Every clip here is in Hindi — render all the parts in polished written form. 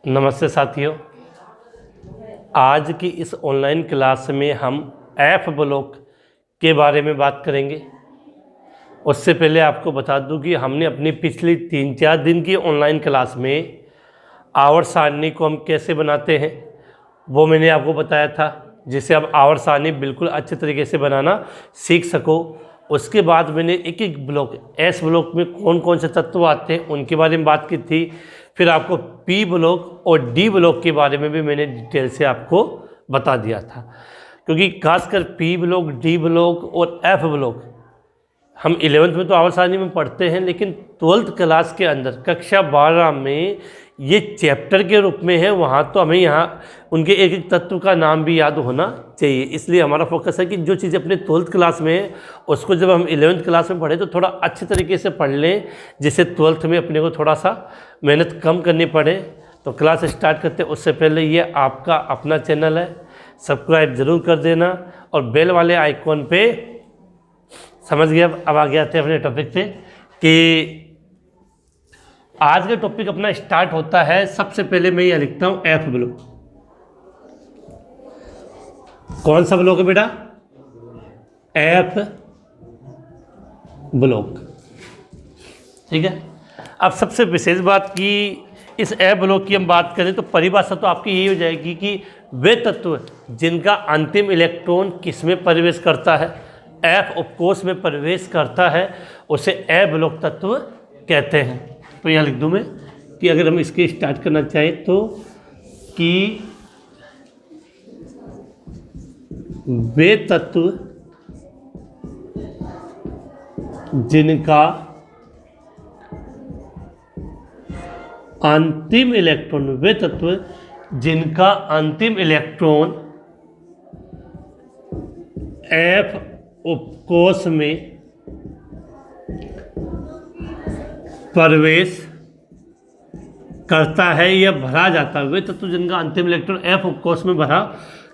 नमस्ते साथियों, आज की इस ऑनलाइन क्लास में हम एफ ब्लॉक के बारे में बात करेंगे। उससे पहले आपको बता दूं कि हमने अपनी पिछली 3-4 दिन की ऑनलाइन क्लास में आवर्त सारणी को हम कैसे बनाते हैं वो मैंने आपको बताया था, जिससे आप आवर्त सारणी बिल्कुल अच्छे तरीके से बनाना सीख सको। उसके बाद मैंने एक एक ब्लॉक, एस ब्लॉक में कौन कौन से तत्व आते हैं उनके बारे में बात की थी। फिर आपको पी ब्लॉक और डी ब्लॉक के बारे में भी मैंने डिटेल से आपको बता दिया था, क्योंकि खासकर पी ब्लॉक, डी ब्लॉक और एफ ब्लॉक हम 11th में तो आवर्त सारणी में पढ़ते हैं, लेकिन 12th क्लास के अंदर कक्षा 12 में ये चैप्टर के रूप में है। वहाँ तो हमें यहाँ उनके एक एक तत्व का नाम भी याद होना चाहिए। इसलिए हमारा फोकस है कि जो चीज़ें अपने 12th क्लास में है उसको जब हम 11th क्लास में पढ़ें तो थोड़ा अच्छे तरीके से पढ़ लें, जिससे 12th में अपने को थोड़ा सा मेहनत कम करनी पड़े। तो क्लास स्टार्ट करते उससे पहले ये आपका अपना चैनल है, सब्सक्राइब ज़रूर कर देना और बेल वाले आइकॉन पे समझ गया। अब आगे आते हैं अपने टॉपिक पे कि आज का टॉपिक अपना स्टार्ट होता है। सबसे पहले मैं ये लिखता हूँ एफ ब्लॉक। कौन सा ब्लॉक है बेटा? एफ ब्लॉक, ठीक है। अब सबसे विशेष बात की इस एफ ब्लॉक की हम बात करें तो परिभाषा तो आपकी यही हो जाएगी कि वे तत्व जिनका अंतिम इलेक्ट्रॉन किस में प्रवेश करता है, एफ उपकोष में प्रवेश करता है, उसे एफ ब्लॉक तत्व कहते हैं। तो यहाँ लिख दूँ मैं कि अगर हम इसके स्टार्ट करना चाहें तो कि वे तत्व जिनका अंतिम इलेक्ट्रॉन, वे तत्व जिनका अंतिम इलेक्ट्रॉन एफ उपकोष में प्रवेश करता है या भरा जाता है, वे तत्व जिनका अंतिम इलेक्ट्रॉन एफ उपकोष में भरा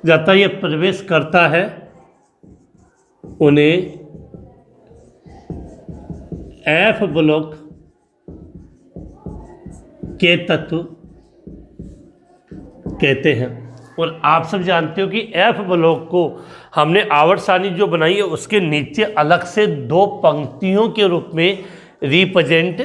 जाता है या प्रवेश करता है, उन्हें एफ ब्लॉक के तत्व कहते हैं। और आप सब जानते हो कि एफ ब्लॉक को हमने आवर्त सारणी जो बनाई है उसके नीचे अलग से 2 पंक्तियों के रूप में रिप्रेजेंट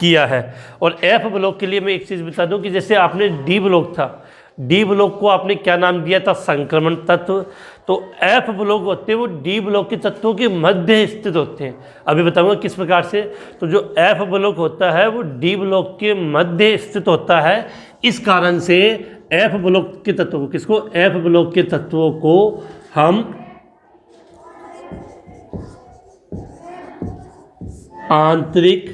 किया है। और एफ ब्लॉक के लिए मैं एक चीज़ बता दूं कि जैसे आपने डी ब्लॉक था, डी ब्लॉक को आपने क्या नाम दिया था? संक्रमण तत्व। तो एफ ब्लॉक होते हैं वो डी ब्लॉक के तत्वों के मध्य स्थित होते हैं। अभी बताऊंगा किस प्रकार से। तो जो एफ ब्लॉक होता है वो डी ब्लॉक के मध्य स्थित होता है। इस कारण से एफ ब्लॉक के तत्वों को, किसको? एफ ब्लॉक के तत्वों को हम आंतरिक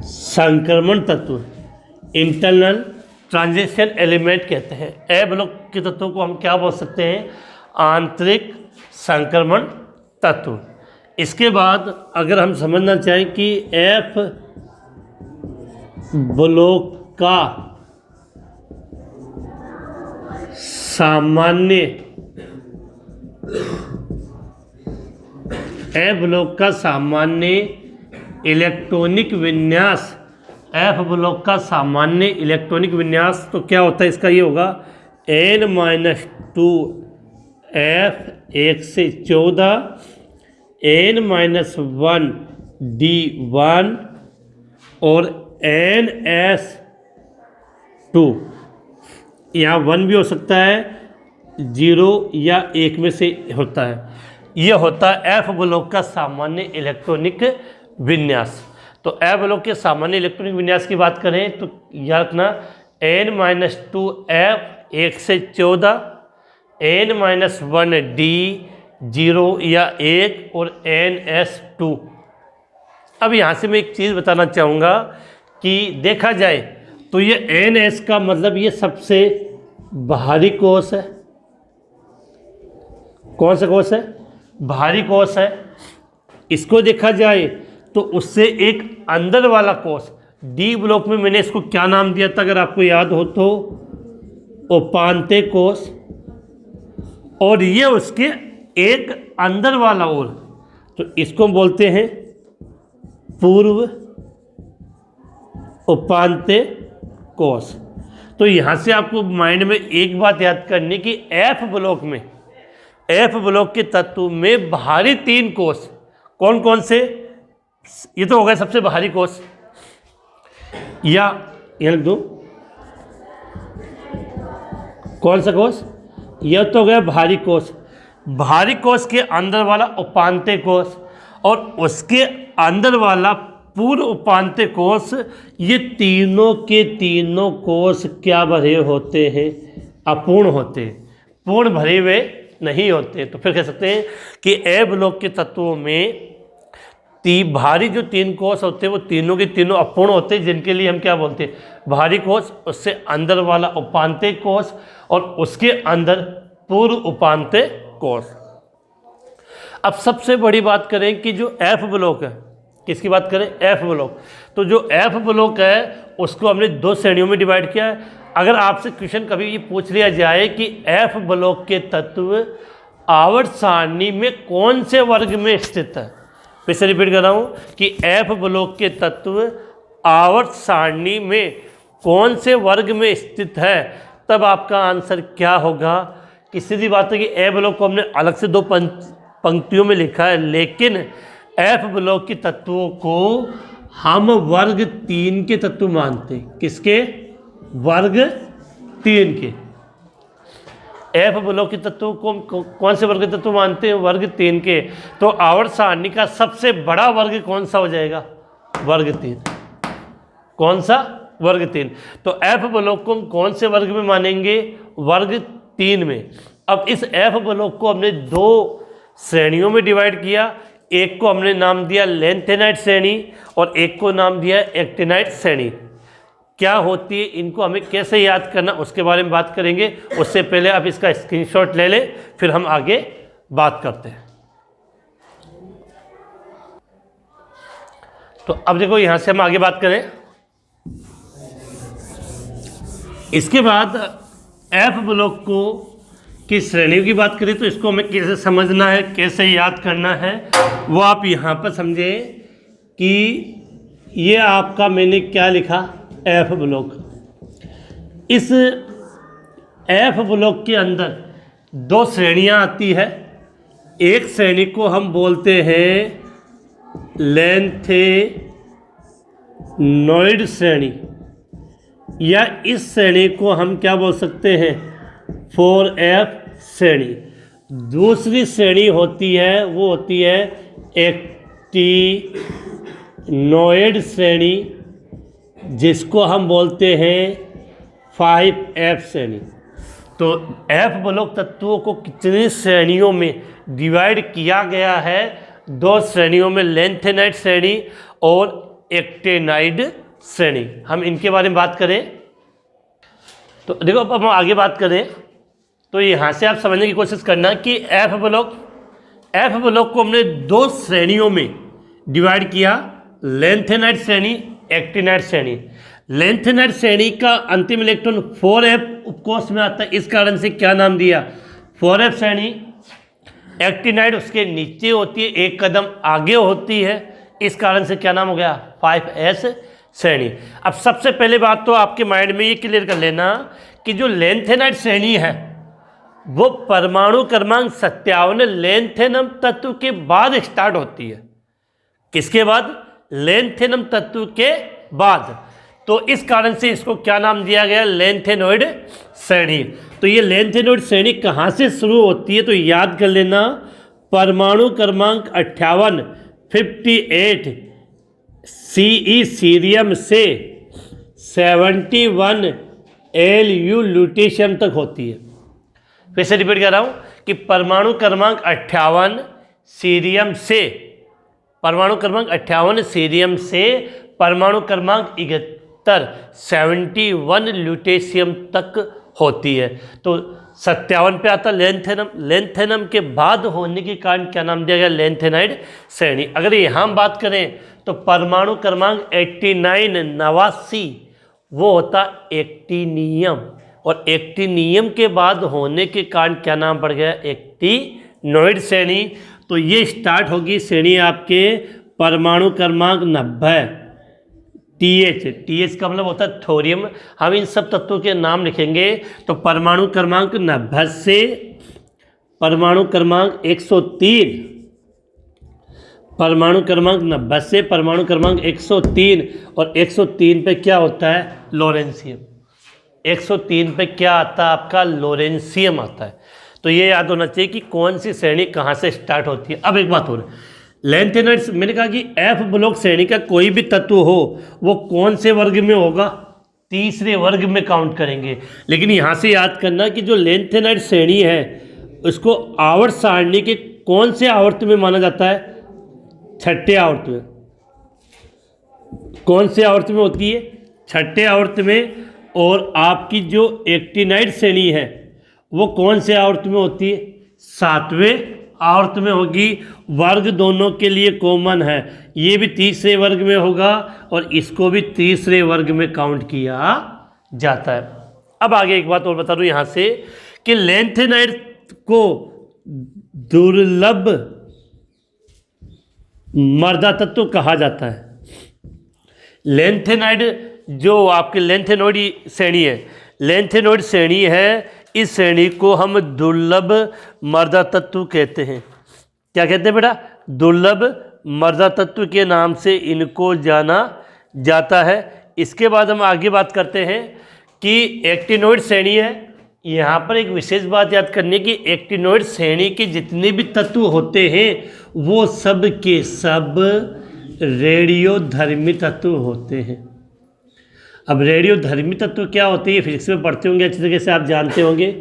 संक्रमण तत्व, इंटरनल ट्रांजिशन एलिमेंट कहते हैं। ए ब्लॉक के तत्वों को हम क्या बोल सकते हैं? आंतरिक संक्रमण तत्व। इसके बाद अगर हम समझना चाहें कि एफ ब्लॉक का सामान्य, एफ ब्लॉक का सामान्य इलेक्ट्रॉनिक विन्यास, एफ ब्लॉक का सामान्य इलेक्ट्रॉनिक विन्यास तो क्या होता है? इसका ये होगा N-2 F 1 से 14 N-1 D1 और NS2। यहाँ 1 भी हो सकता है, 0 या 1 में से होता है। यह होता है एफ ब्लॉक का सामान्य इलेक्ट्रॉनिक विन्यास। तो एफ ब्लॉक के सामान्य इलेक्ट्रॉनिक विन्यास की बात करें तो याद रखना N-2 F 1 से 14 N-1 D 0 या 1 और NS2। अब यहाँ से मैं एक चीज़ बताना चाहूँगा कि देखा जाए तो ये NS का मतलब ये सबसे भारी कोष है। कौन सा कोष है? भारी कोष है। इसको देखा जाए तो उससे एक अंदर वाला कोष डी ब्लॉक में मैंने इसको क्या नाम दिया था अगर आपको याद हो तो? उपांत्य कोष। और ये उसके एक अंदर वाला ओर, तो इसको बोलते हैं पूर्व उपांत्य कोष। तो यहाँ से आपको माइंड में एक बात याद करनी कि एफ ब्लॉक के तत्व में बाहरी 3 कोष कौन कौन से, ये तो हो गया सबसे बाहरी कोष, या यहाँ लिख दो कौन सा कोष, यह तो हो गया बाहरी कोष। बाहरी कोष के अंदर वाला उपांत्य कोष और उसके अंदर वाला पूर्व उपांत्य कोष, ये तीनों के तीनों कोष क्या भरे होते हैं, अपूर्ण होते हैं, पूर्ण भरे हुए नहीं होते। तो फिर कह सकते हैं कि ए ब्लॉक के तत्वों में बाहरी जो 3 कोष होते हैं वो तीनों के तीनों अपूर्ण होते हैं, जिनके लिए हम क्या बोलते हैं, बाहरी कोष, उससे अंदर वाला उपांत्य कोष और उसके अंदर पूर्व उपांत्य कोष। अब सबसे बड़ी बात करें कि जो एफ ब्लॉक है, किसकी बात करें, एफ ब्लॉक। तो जो एफ ब्लॉक है उसको हमने 2 श्रेणियों में डिवाइड किया है। अगर आपसे क्वेश्चन कभी ये पूछ लिया जाए कि एफ ब्लॉक के तत्व आवर्त सारणी में कौन से वर्ग में स्थित है, फिर से रिपीट कर रहा हूँ कि एफ ब्लॉक के तत्व आवर्त सारणी में कौन से वर्ग में स्थित है, तब आपका आंसर क्या होगा कि सीधी बात है कि ए ब्लॉक को हमने अलग से 2 पंक्तियों में लिखा है, लेकिन एफ ब्लॉक के तत्वों को हम वर्ग 3 के तत्व मानते हैं। किसके, वर्ग 3 के। एफ ब्लॉक के तत्वों को कौन से वर्ग के तत्व मानते हैं, वर्ग 3 के। तो आवर्त सारणी का सबसे बड़ा वर्ग कौन सा हो जाएगा, वर्ग 3। कौन सा, वर्ग 3। तो एफ ब्लॉक को हम कौन से वर्ग में मानेंगे, वर्ग 3 में। अब इस एफ ब्लॉक को हमने 2 श्रेणियों में डिवाइड किया। एक को हमने नाम दिया लेंथेनाइट श्रेणी और एक को नाम दिया एक्टिनाइट श्रेणी। क्या होती है, इनको हमें कैसे याद करना, उसके बारे में बात करेंगे। उससे पहले आप इसका स्क्रीनशॉट ले लें, फिर हम आगे बात करते हैं। तो अब देखो यहाँ से हम आगे बात करें। इसके बाद एफ ब्लॉक को की श्रेणियों की बात करें तो इसको हमें कैसे समझना है, कैसे याद करना है, वो आप यहाँ पर समझें कि ये आपका मैंने क्या लिखा, एफ ब्लॉक। इस एफ ब्लॉक के अंदर 2 श्रेणियाँ आती है। एक श्रेणी को हम बोलते हैं लेंथेनॉइड श्रेणी, या इस श्रेणी को हम क्या बोल सकते हैं, 4F श्रेणी। दूसरी श्रेणी होती है वो होती है एक्टिनॉइड श्रेणी, जिसको हम बोलते हैं 5F श्रेणी। तो एफ ब्लॉक तत्वों को कितनी श्रेणियों में डिवाइड किया गया है, 2 श्रेणियों में, लेंथेनाइड श्रेणी और एक्टिनाइड श्रेणी। हम इनके बारे में बात करें तो देखो, अब हम आगे बात करें तो यहाँ से आप समझने की कोशिश करना कि एफ ब्लॉक को हमने 2 श्रेणियों में डिवाइड किया, लेंथेनाइड श्रेणी, एक्टिनाइड श्रेणी। लेंथेनाइड श्रेणी का अंतिम इलेक्ट्रॉन 4F उपकोष में आता है, इस कारण से क्या नाम दिया, 4F श्रेणी। एक्टिनाइड उसके नीचे होती है, एक कदम आगे होती है, इस कारण से क्या नाम हो गया, 5S श्रेणी। अब सबसे पहले बात तो आपके माइंड में ये क्लियर कर लेना कि जो लेंथेनाइड श्रेणी है वो परमाणु क्रमांक 57 लेंथेनम तत्व के बाद स्टार्ट होती है। किसके बाद, लेंथेनम तत्व के बाद। तो इस कारण से इसको क्या नाम दिया गया, लेंथेनॉइड श्रेणी। तो ये लेंथेनॉइड श्रेणी कहाँ से शुरू होती है, तो याद कर लेना, परमाणु क्रमांक 58 CE सीरियम से 71 Lu ल्यूटेशियम तक होती है। फिर से रिपीट कर रहा हूँ कि परमाणु क्रमांक 58 सीरियम से, परमाणु क्रमांक 58 सीरियम से परमाणु क्रमांक 71 71 ल्यूटेशियम तक होती है। तो 57 पे आता लेंथेनम, लेंथेनम के बाद होने के कारण क्या नाम दिया गया, लेंथेनाइड श्रेणी। अगर यहाँ हम बात करें तो परमाणु क्रमांक 89 वो होता एक्टिनियम, और एक्टिनियम के बाद होने के कारण क्या नाम पड़ गया, एक्टिनॉइड श्रेणी। तो ये स्टार्ट होगी श्रेणी आपके परमाणु क्रमांक 90 TH का मतलब होता है थोरियम। हम इन सब तत्वों के नाम लिखेंगे तो परमाणु क्रमांक 90 से परमाणु क्रमांक 103, परमाणु क्रमांक 90 से परमाणु क्रमांक 103, और 103 पे क्या होता है? लोरेंशियम। 103 पे क्या आता है आपका? लोरेंशियम आता है। तो ये याद होना चाहिए कि कौन सी श्रेणी कहाँ से स्टार्ट होती है। अब एक बात और, लेंथेनाइड्स, मैंने कहा कि F ब्लॉक श्रेणी का कोई भी तत्व हो वो कौन से वर्ग में होगा? तीसरे वर्ग में काउंट करेंगे। लेकिन यहाँ से याद करना कि जो लेंथेनाइड श्रेणी है उसको आवर्त सारणी के कौन से आवर्त में माना जाता है? छठे आवर्त में। कौन से आवर्त में होती है? छठे आवर्त में। और आपकी जो एक्टिनाइड श्रेणी है वो कौन से आवर्त में होती है? सातवें आवर्त में होगी। वर्ग दोनों के लिए कॉमन है, ये भी तीसरे वर्ग में होगा और इसको भी तीसरे वर्ग में काउंट किया जाता है। अब आगे एक बात और बता दूं यहाँ से कि लेंथेनाइड को दुर्लभ मर्दा तत्व कहा जाता है। लेंथेनाइड जो आपके लेंथेनोइड श्रेणी है, लेंथेनोइड श्रेणी है, इस श्रेणी को हम दुर्लभ मर्दा तत्व कहते हैं। क्या कहते हैं बेटा? दुर्लभ मर्दा तत्व के नाम से इनको जाना जाता है। इसके बाद हम आगे बात करते हैं कि एक्टिनोइड श्रेणी है। यहाँ पर एक विशेष बात याद करनी है कि एक्टिनोइड श्रेणी के जितने भी तत्व होते हैं वो सब के सब रेडियोधर्मी तत्व होते हैं। अब रेडियोधर्मी तत्व क्या होते हैं? फिजिक्स में पढ़ते होंगे, अच्छी तरीके से आप जानते होंगे।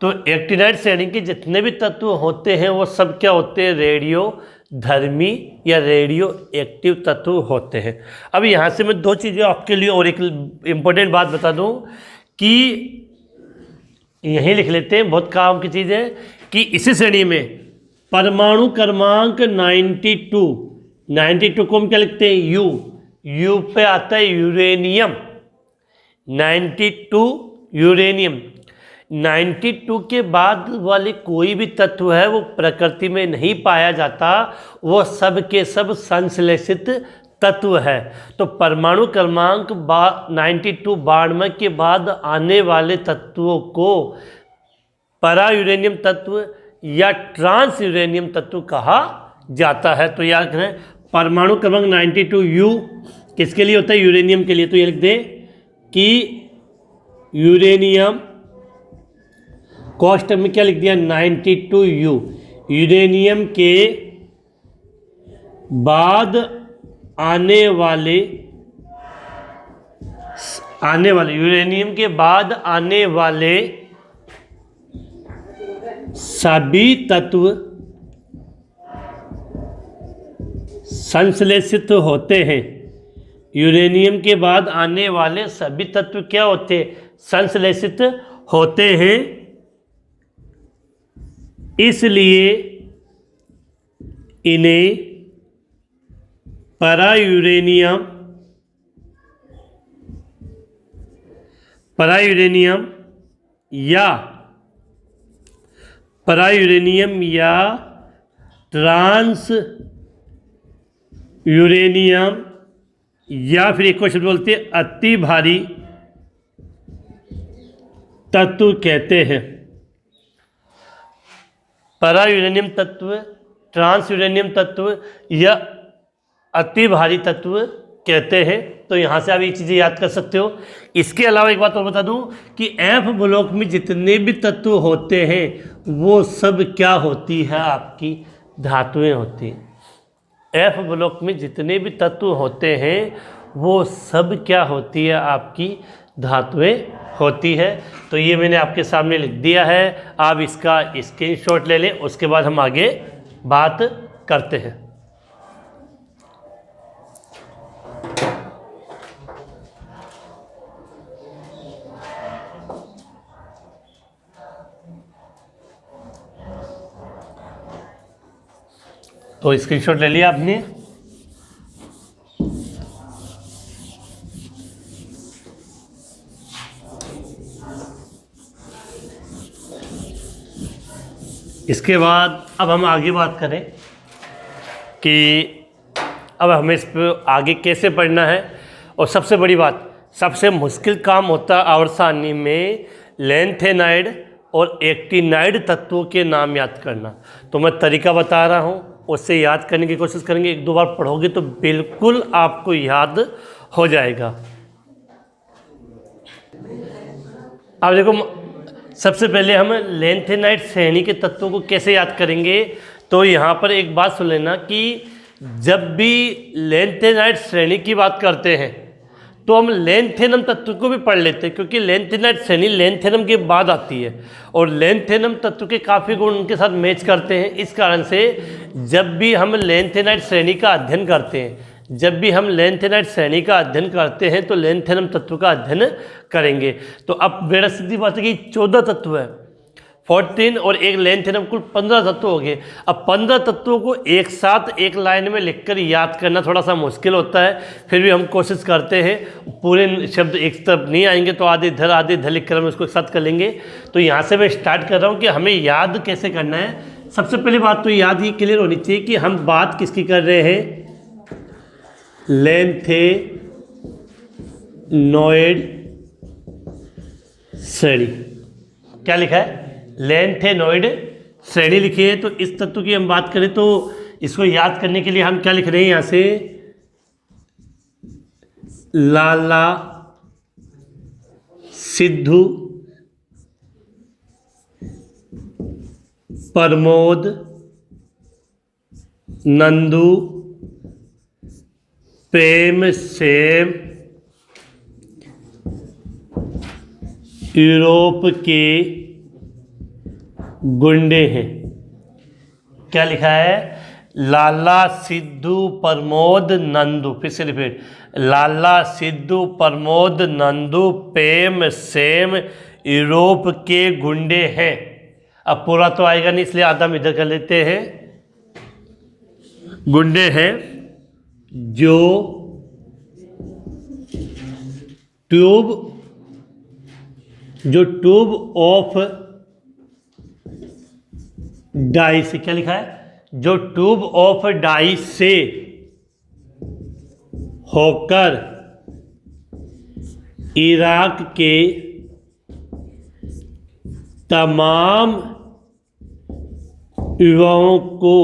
तो एक्टिनाइड श्रेणी के जितने भी तत्व होते हैं वो सब क्या होते हैं? रेडियोधर्मी या रेडियो एक्टिव तत्व होते हैं। अब यहाँ से मैं दो चीज़ें आपके लिए और एक इम्पोर्टेंट बात बता दूँ कि यहीं लिख लेते हैं, बहुत काम की चीज़ है कि इसी श्रेणी में परमाणु क्रमांक 92 को हम क्या लिखते हैं? यू पे आता है यूरेनियम। 92 यूरेनियम। 92 के बाद वाले कोई भी तत्व है वो प्रकृति में नहीं पाया जाता, वो सब के सब संश्लेषित तत्व है। तो परमाणु क्रमांक 92 92 के बाद आने वाले तत्वों को परा यूरेनियम तत्व या ट्रांस यूरेनियम तत्व कहा जाता है। तो याद रखें परमाणु क्रमांक 92 यू किसके लिए होता है? यूरेनियम के लिए। तो ये लिख दें कि यूरेनियम कॉस्ट में क्या लिख दिया? 92 यू। यूरेनियम के बाद आने वाले यूरेनियम के बाद आने वाले सभी तत्व संश्लेषित होते हैं। यूरेनियम के बाद आने वाले सभी तत्व क्या होते हैं? संश्लेषित होते हैं। इसलिए इन्हें परा यूरेनियम या ट्रांस यूरेनियम या फिर एक क्वेश्चन बोलते हैं अति भारी तत्व कहते हैं। परा यूरेनियम तत्व, ट्रांस यूरेनियम तत्व या अति भारी तत्व कहते हैं। तो यहाँ से आप ये चीज़ें याद कर सकते हो। इसके अलावा एक बात और बता दूं कि एफ ब्लॉक में जितने भी तत्व होते हैं वो सब क्या होती है? आपकी धातुएं होती हैं। एफ ब्लॉक में जितने भी तत्व होते हैं वो सब क्या होती है? आपकी धातुएं होती है। तो ये मैंने आपके सामने लिख दिया है, आप इसका स्क्रीनशॉट ले लें, उसके बाद हम आगे बात करते हैं। तो स्क्रीनशॉट ले लिया आपने। इसके बाद अब हम आगे बात करें कि अब हमें इस पर आगे कैसे पढ़ना है और सबसे बड़ी बात, सबसे मुश्किल काम होता है आवर्त सारणी में लैंथेनाइड और एक्टिनाइड तत्वों के नाम याद करना। तो मैं तरीका बता रहा हूँ, उससे याद करने की कोशिश करेंगे। 1-2 बार पढ़ोगे तो बिल्कुल आपको याद हो जाएगा। अब देखो, सबसे पहले हम लैंथेनाइड श्रेणी के तत्वों को कैसे याद करेंगे। तो यहाँ पर एक बात सुन लेना कि जब भी लैंथेनाइड श्रेणी की बात करते हैं तो हम लैंथेनम तत्व को भी पढ़ लेते हैं, क्योंकि लैंथेनाइड श्रेणी लैंथेनम के बाद आती है और लैंथेनम तत्व के काफ़ी गुण उनके साथ मैच करते हैं। इस कारण से जब भी हम लैंथेनाइड श्रेणी का अध्ययन करते हैं, तो लैंथेनम तत्व का अध्ययन करेंगे। तो अब बेड़ा सीधी बात है कि 14 तत्व है, 14 और एक लैंथेनम, कुल 15 तत्व हो गए। अब 15 तत्वों को एक साथ एक लाइन में लिखकर याद करना थोड़ा सा मुश्किल होता है, फिर भी हम कोशिश करते हैं। पूरे शब्द एक तरफ नहीं आएंगे तो आधे इधर लिख कर हम इसको एक साथ कर लेंगे। तो यहाँ से मैं स्टार्ट कर रहा हूँ कि हमें याद कैसे करना है। सबसे पहली बात तो याद ये क्लियर होनी चाहिए कि हम बात किसकी कर रहे हैं, लैंथेनॉइड श्रेणी। क्या लिखा है, लैंथेनॉइड श्रेणी लिखी है। तो इस तत्व की हम बात करें तो इसको याद करने के लिए हम क्या लिख रहे हैं, यहाँ से लाला, सिद्धू, प्रमोद, नंदू, प्रेम, सेम, यूरोप के गुंडे हैं। क्या लिखा है, लाला, सिद्धू, प्रमोद, नंदू। फिर से रिपीट, लाला, सिद्धू, प्रमोद, नंदू, प्रेम, सेम, यूरोप के गुंडे हैं। अब पूरा तो आएगा नहीं, इसलिए आधा हम इधर कर लेते हैं। गुंडे हैं जो ट्यूब ऑफ डाई से, क्या लिखा है, जो ट्यूब ऑफ डाई से होकर इराक के तमाम युवाओं को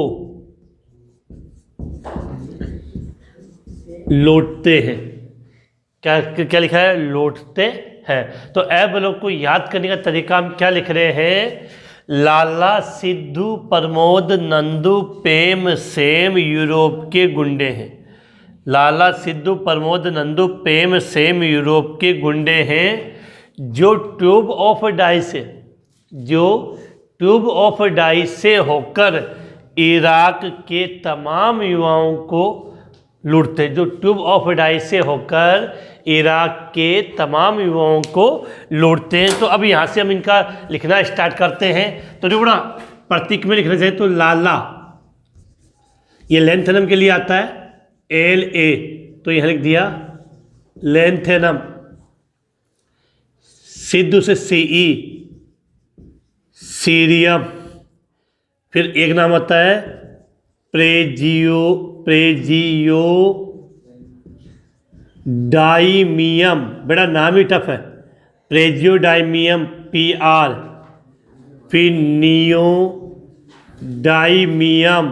लूटते हैं। क्या लिखा है, लूटते हैं। तो ऐप लोग को याद करने का तरीका हम क्या लिख रहे हैं, लाला, सिद्धू, प्रमोद, नंदू, प्रेम, सेम, यूरोप के गुंडे हैं। लाला, सिद्धू, प्रमोद, नंदू, प्रेम, सेम, यूरोप के गुंडे हैं जो ट्यूब ऑफ डाई से होकर इराक के तमाम युवाओं को लूटते, जो ट्यूब ऑफ डाई से होकर इराक के तमाम युवाओं को लूटते हैं। तो अब यहाँ से हम इनका लिखना स्टार्ट करते हैं। तो जो बड़ा प्रतीक में लिखना चाहिए, तो लाला ये लैंथेनम के लिए आता है, LA, तो यहाँ लिख दिया लैंथेनम। सिद्धू से CE, सीरियम। फिर एक नाम आता है प्रेजियो डाइमियम, बड़ा नाम ही टफ है, प्रेजियो डाइमियम, PR। फिर नियो डाइमियम,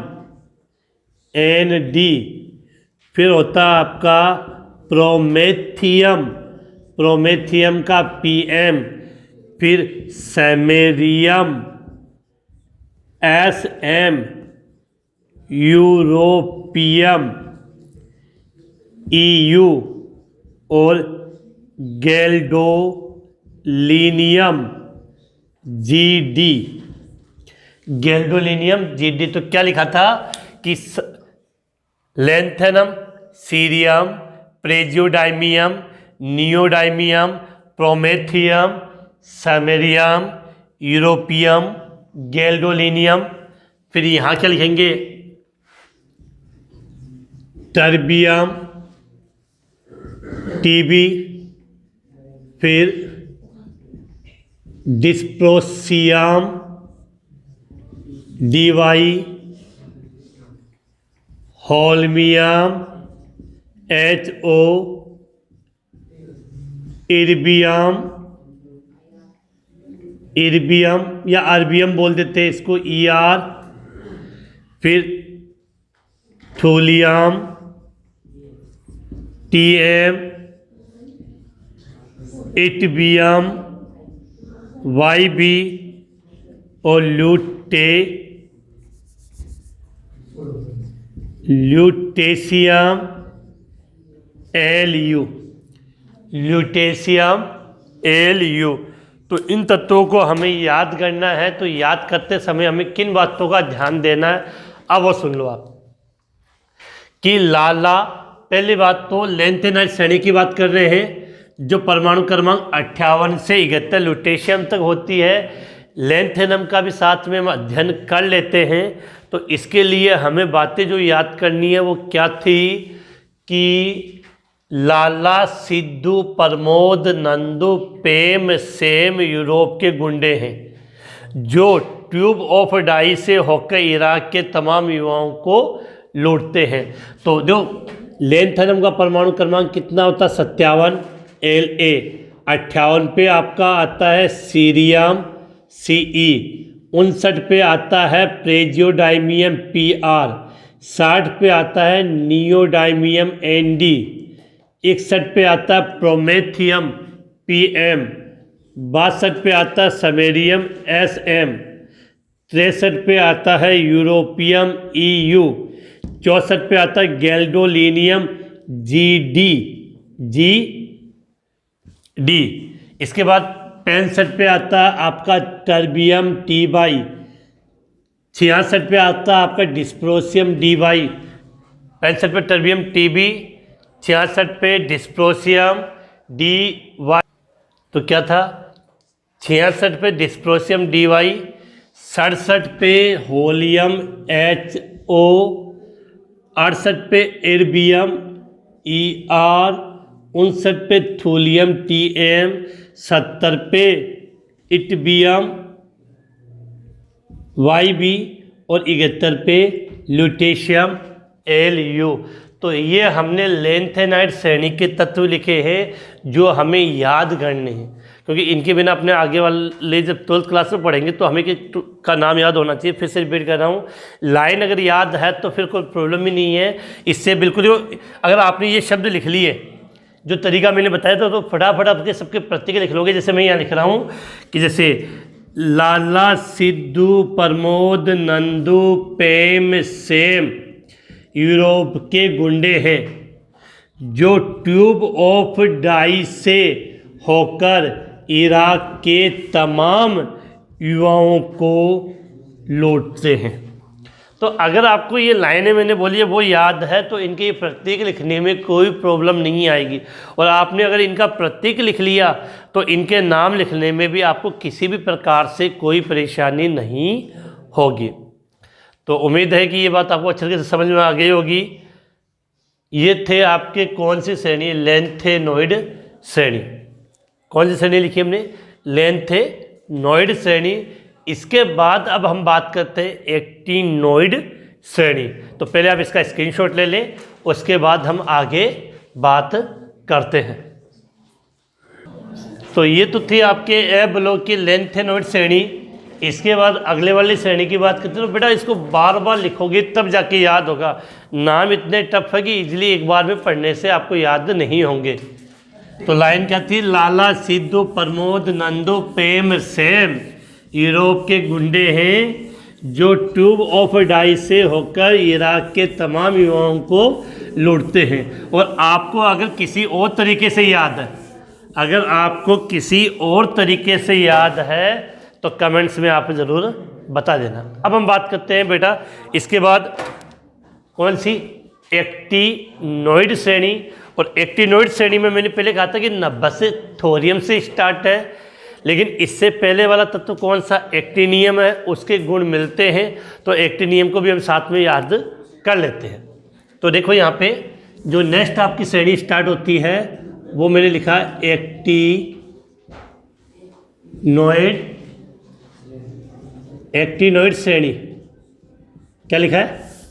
ND। फिर होता है आपका प्रोमेथियम का PM। फिर सैमेरियम, SM। Europium, EU। और गैल्डोलिनियम, GD। तो क्या लिखा था कि lanthanum, cerium, praseodymium, neodymium, promethium, samarium, europium, gadolinium. फिर यहाँ क्या लिखेंगे, टर्बियम, TB। फिर dysprosium, DY। Holmium, HO। Erbium, erbium या अर्बियम बोल देते हैं इसको, ER, फिर थूलियम, TM, इटबियम, YB और ल्यूटेशियम, LU, ल्यूटेशियम, LU। तो इन तत्वों को हमें याद करना है। तो याद करते समय हमें किन बातों का ध्यान देना है, अब वो सुन लो आप कि लाला, पहली बात तो लैंथेनाइड श्रेणी की बात कर रहे हैं जो परमाणु क्रमांक 58 से 71 ल्यूटेशियम तक होती है। लैंथेनम का भी साथ में हम अध्ययन कर लेते हैं। तो इसके लिए हमें बातें जो याद करनी है वो क्या थी कि लाला, सिद्धू, प्रमोद, नंदू, पेम, सेम यूरोप के गुंडे हैं जो ट्यूब ऑफ डाई से होकर इराक के तमाम युवाओं को लूटते हैं। तो जो लैंथेनम का परमाणु क्रमांक कितना होता है, 57 La। 58 पे आपका आता है सीरियम Ce। 59 पे आता है प्रेजियोडाइमियम Pr। 60 पे आता है नियोडाइमियम Nd। 61 पे आता है प्रोमेथियम Pm। 62 पे आता है समेरियम Sm। 63 पे आता है यूरोपियम Eu। 64 पे आता है गैल्डोलिनियम Gd। इसके बाद 65 पे आता है आपका टर्बियम Ty। 66 पे आता है आपका डिस्प्रोसियम Dy। 65 पे टर्बियम Tb, 66 पे डिस्प्रोसियम Dy। तो क्या था, 66 पे डिस्प्रोसियम Dy, 67 पे होलियम HO, 68 पे इर्बियम Er, 59 पे थूलियम Tm, 70 पे इटबियम YB और 71 पे ल्यूटेशियम Lu। तो ये हमने लैंथेनाइड श्रेणी के तत्व लिखे हैं जो हमें याद करने हैं, क्योंकि इनके बिना अपने आगे वाले जब 12th क्लास में पढ़ेंगे तो हमें का नाम याद होना चाहिए। फिर से रिपीट कर रहा हूँ, लाइन अगर याद है तो फिर कोई प्रॉब्लम ही नहीं है। इससे बिल्कुल अगर आपने ये शब्द लिख लिए जो तरीका मैंने बताया था तो फटाफट आपके सबके प्रत्येक लिख लोगे। जैसे मैं यहाँ लिख रहा हूँ कि जैसे लाला, सिद्धू, प्रमोद, नंदू, पेम, सेम यूरोप के गुंडे हैं जो ट्यूब ऑफ डाई से होकर इराक के तमाम युवाओं को लूटते हैं। तो अगर आपको ये लाइनें मैंने बोली है वो याद है तो इनके प्रतीक लिखने में कोई प्रॉब्लम नहीं आएगी। और आपने अगर इनका प्रतीक लिख लिया तो इनके नाम लिखने में भी आपको किसी भी प्रकार से कोई परेशानी नहीं होगी। तो उम्मीद है कि ये बात आपको अच्छे से समझ में आ गई होगी। ये थे आपके कौन सी श्रेणी, लैंथेनोइड श्रेणी। कौन सी श्रेणी लिखी हमने, लैंथेनोइड श्रेणी। इसके बाद अब हम बात करते हैं एक्टिनोइड श्रेणी। तो पहले आप इसका स्क्रीनशॉट ले लें, उसके बाद हम आगे बात करते हैं। तो ये तो थी आपके ए ब्लॉक की लैंथेनोइड श्रेणी। इसके बाद अगले वाली श्रेणी की बात करते हैं। तो बेटा इसको बार बार लिखोगे तब जाके याद होगा। नाम इतने टफ है कि इजीली एक बार में पढ़ने से आपको याद नहीं होंगे। तो लाइन क्या थी, लाला, सिद्धू, प्रमोद, नंदू, पेम, सेम यूरोप के गुंडे हैं जो ट्यूब ऑफ डाई से होकर इराक के तमाम युवाओं को लूटते हैं। और आपको अगर किसी और तरीके से याद है, अगर आपको किसी और तरीके से याद है तो कमेंट्स में आप ज़रूर बता देना। अब हम बात करते हैं बेटा इसके बाद कौन सी, एक्टिनोइड श्रेणी। और एक्टिनोइड श्रेणी में मैंने पहले कहा था कि 90 से थोरियम से स्टार्ट है, लेकिन इससे पहले वाला तत्व कौन सा, एक्टिनियम है, उसके गुण मिलते हैं। तो एक्टिनियम को भी हम साथ में याद कर लेते हैं। तो देखो यहाँ पे जो नेक्स्ट आपकी श्रेणी स्टार्ट होती है वो मैंने लिखा एक्टिनोइड श्रेणी। क्या लिखा है,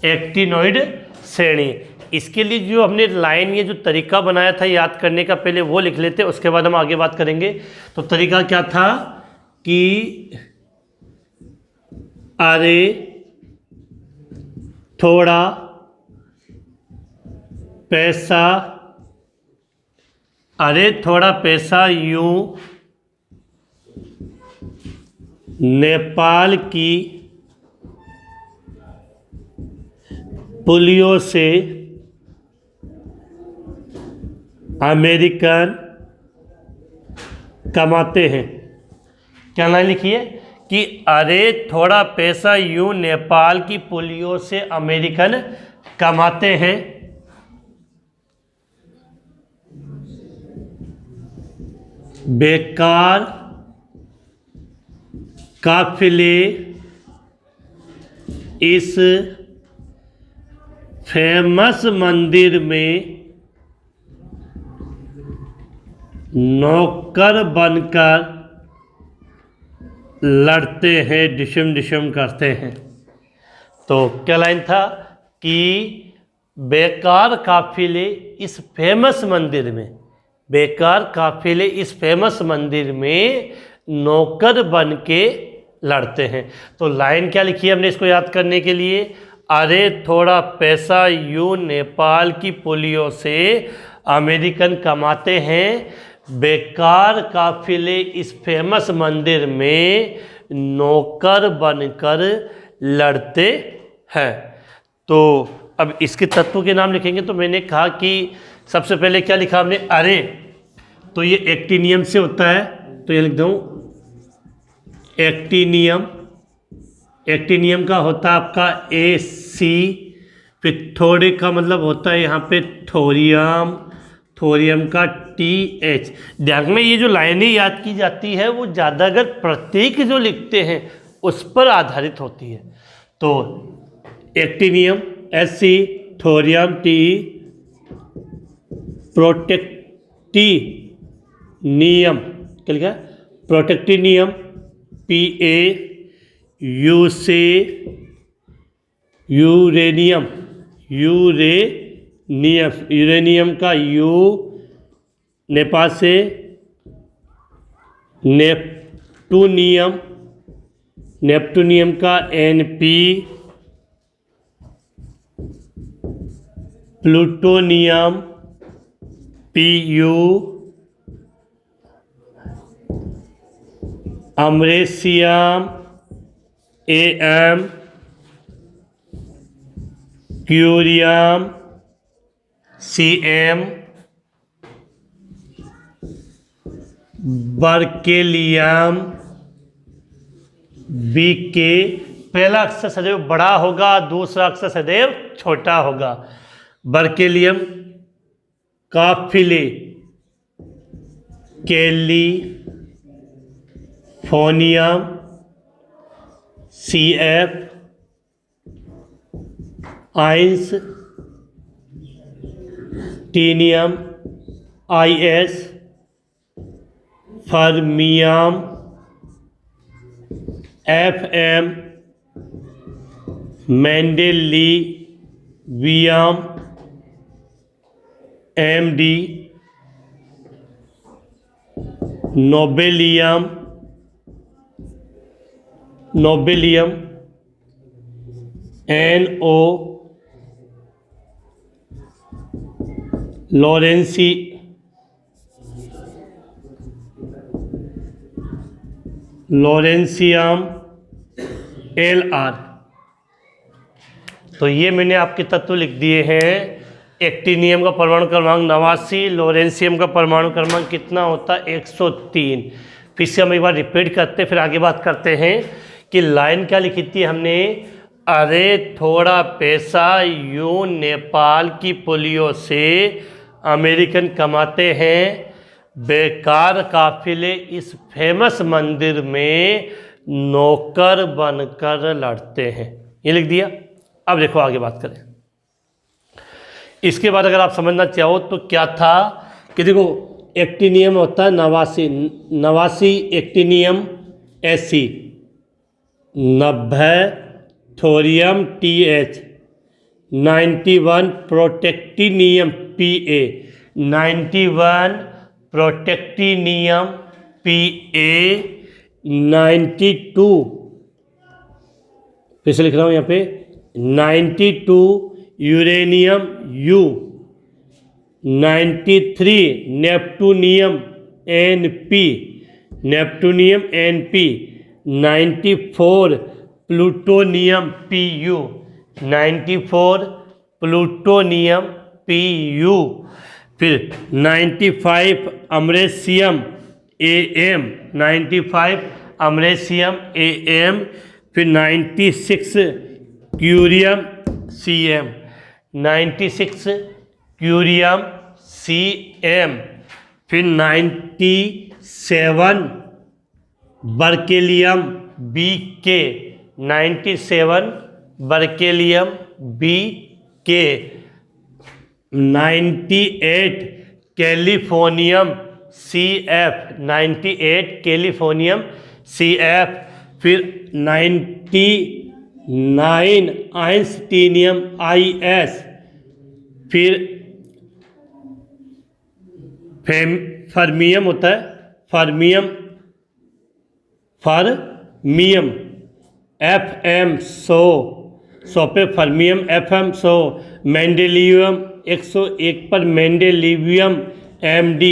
एक्टिनोइड श्रेणी। इसके लिए जो हमने लाइन, ये जो तरीका बनाया था याद करने का, पहले वो लिख लेते, उसके बाद हम आगे बात करेंगे। तो तरीका क्या था कि अरे थोड़ा पैसा, अरे थोड़ा पैसा यूं नेपाल की पुलियों से अमेरिकन कमाते हैं। क्या लाइन लिखी है कि अरे थोड़ा पैसा यूं नेपाल की पुलियों से अमेरिकन कमाते हैं। बेकार काफिले इस फेमस मंदिर में नौकर बनकर लड़ते हैं, डिशम डिशम करते हैं। तो क्या लाइन था कि बेकार काफिले इस फेमस मंदिर में, बेकार काफिले इस फेमस मंदिर में नौकर बन के लड़ते हैं। तो लाइन क्या लिखी है हमने इसको याद करने के लिए, अरे थोड़ा पैसा यूं नेपाल की पुलियों से अमेरिकन कमाते हैं, बेकार काफिले इस फेमस मंदिर में नौकर बनकर लड़ते हैं। तो अब इसके तत्वों के नाम लिखेंगे। तो मैंने कहा कि सबसे पहले क्या लिखा हमने, अरे, तो ये एक्टिनियम से होता है, तो ये लिख दूँ एक्टिनियम। एक्टिनियम का होता है आपका AC, फिर थोड़े का मतलब होता है यहाँ पे थोरियम, थोरियम का TH। ध्यान में ये जो लाइनें याद की जाती है वो ज़्यादा अगर प्रतीक जो लिखते हैं उस पर आधारित होती है। तो actinium SC, thorium T, protactinium, क्या लिखा है, प्रोटेक्टिनियम PA, U से यूरेनियम, यूरेनियम का U, नेपाल से नेप्टूनियम, नेप्टूनियम का NP, plutonium PU, अमरेशियम AM, curium CM, berkelium BK। पहला अक्षर सदैव बड़ा होगा, दूसरा अक्षर सदैव छोटा होगा। बर्केलियम काफिले, californium CF, einsteinium IS, fermium FM, मेंडेलिवियम MD, nobelium NO, lawrencium LR। तो ये मैंने आपके तत्व लिख दिए हैं। एक्टिनियम का परमाणु क्रमांक 89, लॉरेंसियम का परमाणु क्रमांक कितना होता है 103। फिर से हम एक बार रिपीट करते फिर आगे बात करते हैं कि लाइन क्या लिखी थी हमने, अरे थोड़ा पैसा यूं नेपाल की पुलियों से अमेरिकन कमाते हैं, बेकार काफिले इस फेमस मंदिर में नौकर बनकर लड़ते हैं। ये लिख दिया। अब देखो आगे बात करें। इसके बाद अगर आप समझना चाहो तो क्या था कि देखो एक्टिनियम होता है 89 actinium SC, 90 thorium TH, 91 protactinium PA, 91 protactinium PA, 92 फिर से लिख रहा हूँ यहाँ पे 92 uranium U, 93 नेप्टूनियम NP, नेप्टूनियम NP, 94 plutonium PU, 94 plutonium PU, फिर 95 अमरेशियम AM, 95 अमरेशियम AM, फिर 96 क्यूरियम CM, 96 क्यूरियम CM, फिर 97 berkelium BK, 97 berkelium BK, 98 californium CF, 98 californium CF, फिर 99 आइंस्टीनियम IS, फिर फर्मियम होता है, फर्मियम FM 100 पे फर्मियम FM 100, मेंडेलियम 101 पर मेंडेलिवियम MD,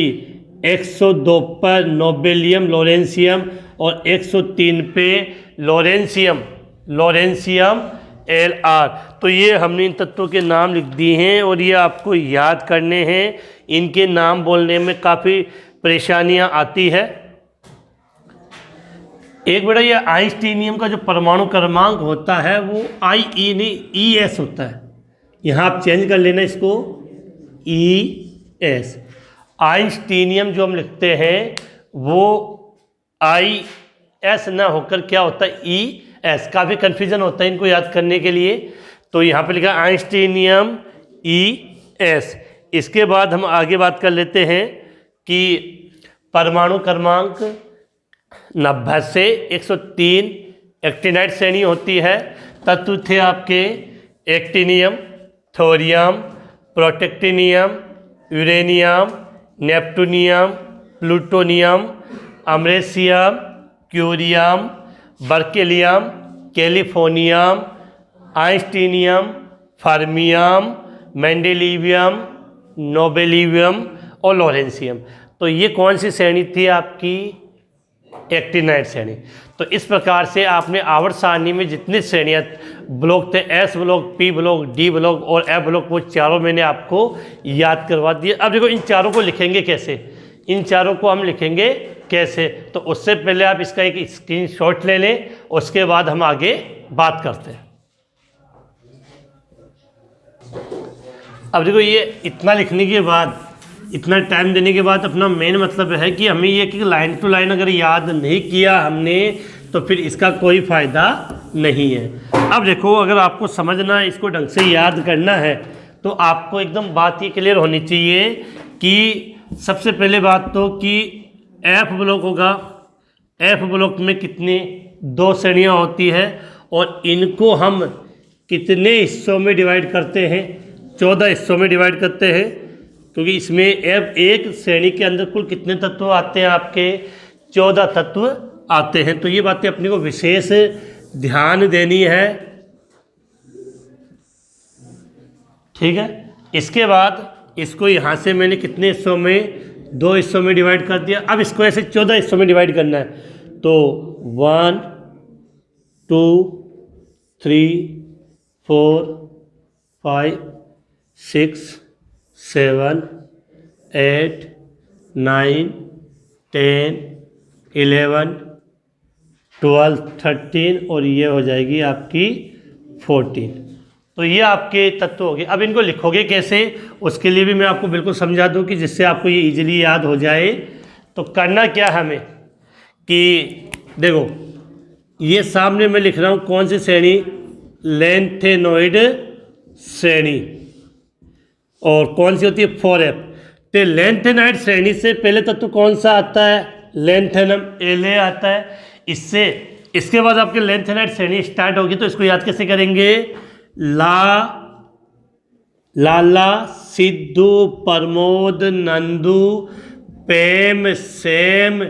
102 पर नोबेलियम लोरेंसियम और 103 पे लोरेंसियम LR। तो ये हमने इन तत्वों के नाम लिख दिए हैं और ये आपको याद करने हैं। इनके नाम बोलने में काफ़ी परेशानियां आती है। एक बेटा ये आइंस्टीनियम का जो परमाणु क्रमांक होता है वो IE नहीं ES होता है। यहाँ आप चेंज कर लेना इसको ES। आइंस्टीनियम जो हम लिखते हैं वो IS ना होकर क्या होता है ES। काफ़ी कन्फ्यूजन होता है इनको याद करने के लिए, तो यहाँ पे लिखा आइंस्टीनियम ES। इसके बाद हम आगे बात कर लेते हैं कि परमाणु क्रमांक 90 से 103 एक्टिनाइड श्रेणी होती है। तत्व थे आपके actinium, thorium, protactinium, uranium, neptunium, plutonium, americium, curium, berkelium, californium, einsteinium, fermium, mendelevium, nobelium और लोरेंसियम। तो ये कौन सी श्रेणी थी आपकी? एक्टिनाइड श्रेणी। तो इस प्रकार से आपने आवर्त सारणी में जितने श्रेणियाँ ब्लॉक थे, S block, P block, D block और F ब्लॉक, वो चारों मैंने आपको याद करवा दिए। अब देखो इन चारों को लिखेंगे कैसे, इन चारों को हम लिखेंगे कैसे, तो उससे पहले आप इसका एक स्क्रीनशॉट ले लें, उसके बाद हम आगे बात करते हैं। अब देखो ये इतना लिखने के बाद, इतना टाइम देने के बाद अपना मेन मतलब है कि हमें ये कि लाइन टू लाइन अगर याद नहीं किया हमने तो फिर इसका कोई फ़ायदा नहीं है। अब देखो अगर आपको समझना है, इसको ढंग से याद करना है, तो आपको एकदम बात ये क्लियर होनी चाहिए कि सबसे पहले बात तो कि F ब्लॉक होगा। F ब्लॉक में कितनी 2 श्रेणियाँ होती है और इनको हम कितने हिस्सों में डिवाइड करते हैं? 14 हिस्सों में डिवाइड करते हैं, क्योंकि इसमें एक श्रेणी के अंदर कुल कितने तत्व आते हैं आपके? 14 तत्व आते हैं। तो ये बातें अपने को विशेष ध्यान देनी है, ठीक है। इसके बाद इसको यहाँ से मैंने कितने हिस्सों में? 2 हिस्सों में डिवाइड कर दिया। अब इसको ऐसे 14 हिस्सों में डिवाइड करना है, तो 1 2 3 4 5 6 7 8 9 10 11 12 13 और ये हो जाएगी आपकी 14। तो ये आपके तत्व हो गए। अब इनको लिखोगे कैसे, उसके लिए भी मैं आपको बिल्कुल समझा दूं कि जिससे आपको ये इजीली याद हो जाए। तो करना क्या है हमें कि देखो ये सामने मैं लिख रहा हूँ कौन सी श्रेणी? लेंथेनॉइड श्रेणी। और कौन सी होती है? 4F। तो लेंथेनॉइड श्रेणी से पहले तत्व कौन सा आता है? लेंथेनम La आता है। इससे इसके बाद आपके लेंथेनॉइड श्रेणी स्टार्ट होगी, तो इसको याद कैसे करेंगे? ला लाला, सिद्धू, प्रमोद, नंदू, प्रेम, सैम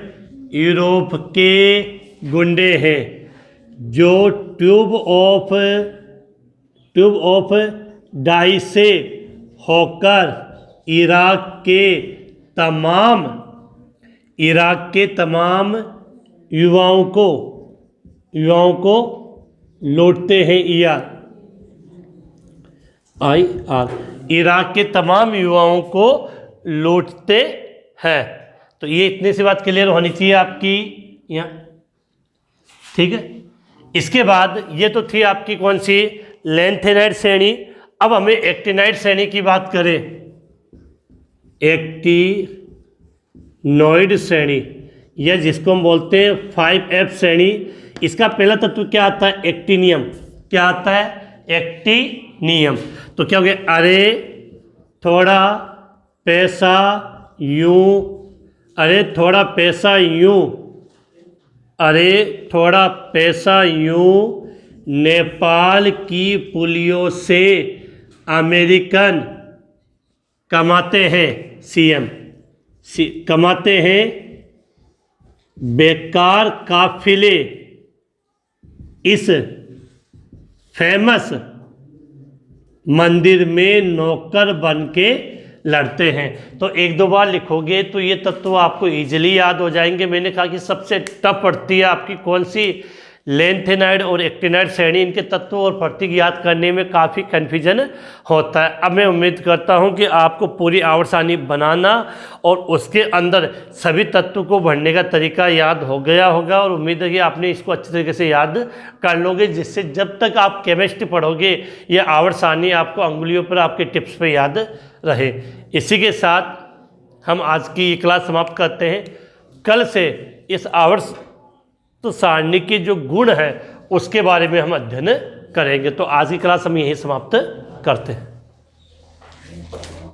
यूरोप के गुंडे हैं जो ट्यूब ऑफ डाई से होकर इराक के तमाम युवाओं को लूटते हैं। इराक के तमाम युवाओं को लूटते हैं। तो ये इतनी सी बात क्लियर होनी चाहिए आपकी यहाँ, ठीक है। इसके बाद ये तो थी आपकी कौन सी, लैंथेनाइड श्रेणी। अब हमें एक्टिनाइड श्रेणी की बात करें। एक्टिनोइड श्रेणी, या जिसको हम बोलते हैं 5F श्रेणी। इसका पहला तत्व क्या आता है, एक्टिनियम। क्या आता है, एक्टिनियम। तो क्या हो गया, अरे थोड़ा पैसा यूं, अरे थोड़ा पैसा यूं नेपाल की पुलियों से अमेरिकन कमाते हैं, कमाते हैं। बेकार काफिले इस फेमस मंदिर में नौकर बन के लड़ते हैं। तो एक दो बार लिखोगे तो ये तत्व आपको इजीली याद हो जाएंगे। मैंने कहा कि सबसे टफ पड़ती है आपकी कौन सी, लैंथेनाइड और एक्टिनाइड श्रेणी। इनके तत्व और प्रतीक याद करने में काफ़ी कन्फ्यूजन होता है। अब मैं उम्मीद करता हूं कि आपको पूरी आवर्त सारणी बनाना और उसके अंदर सभी तत्व को भरने का तरीका याद हो गया होगा, और उम्मीद है कि आपने इसको अच्छे तरीके से याद कर लोगे, जिससे जब तक आप केमिस्ट्री पढ़ोगे यह आवर्त सारणी आपको अंगुलियों पर, आपके टिप्स पर याद रहे। इसी के साथ हम आज की ये क्लास समाप्त करते हैं। कल से इस आवर्त तो सारणी के जो गुण है उसके बारे में हम अध्ययन करेंगे। तो आज की क्लास हम यहीं समाप्त करते हैं।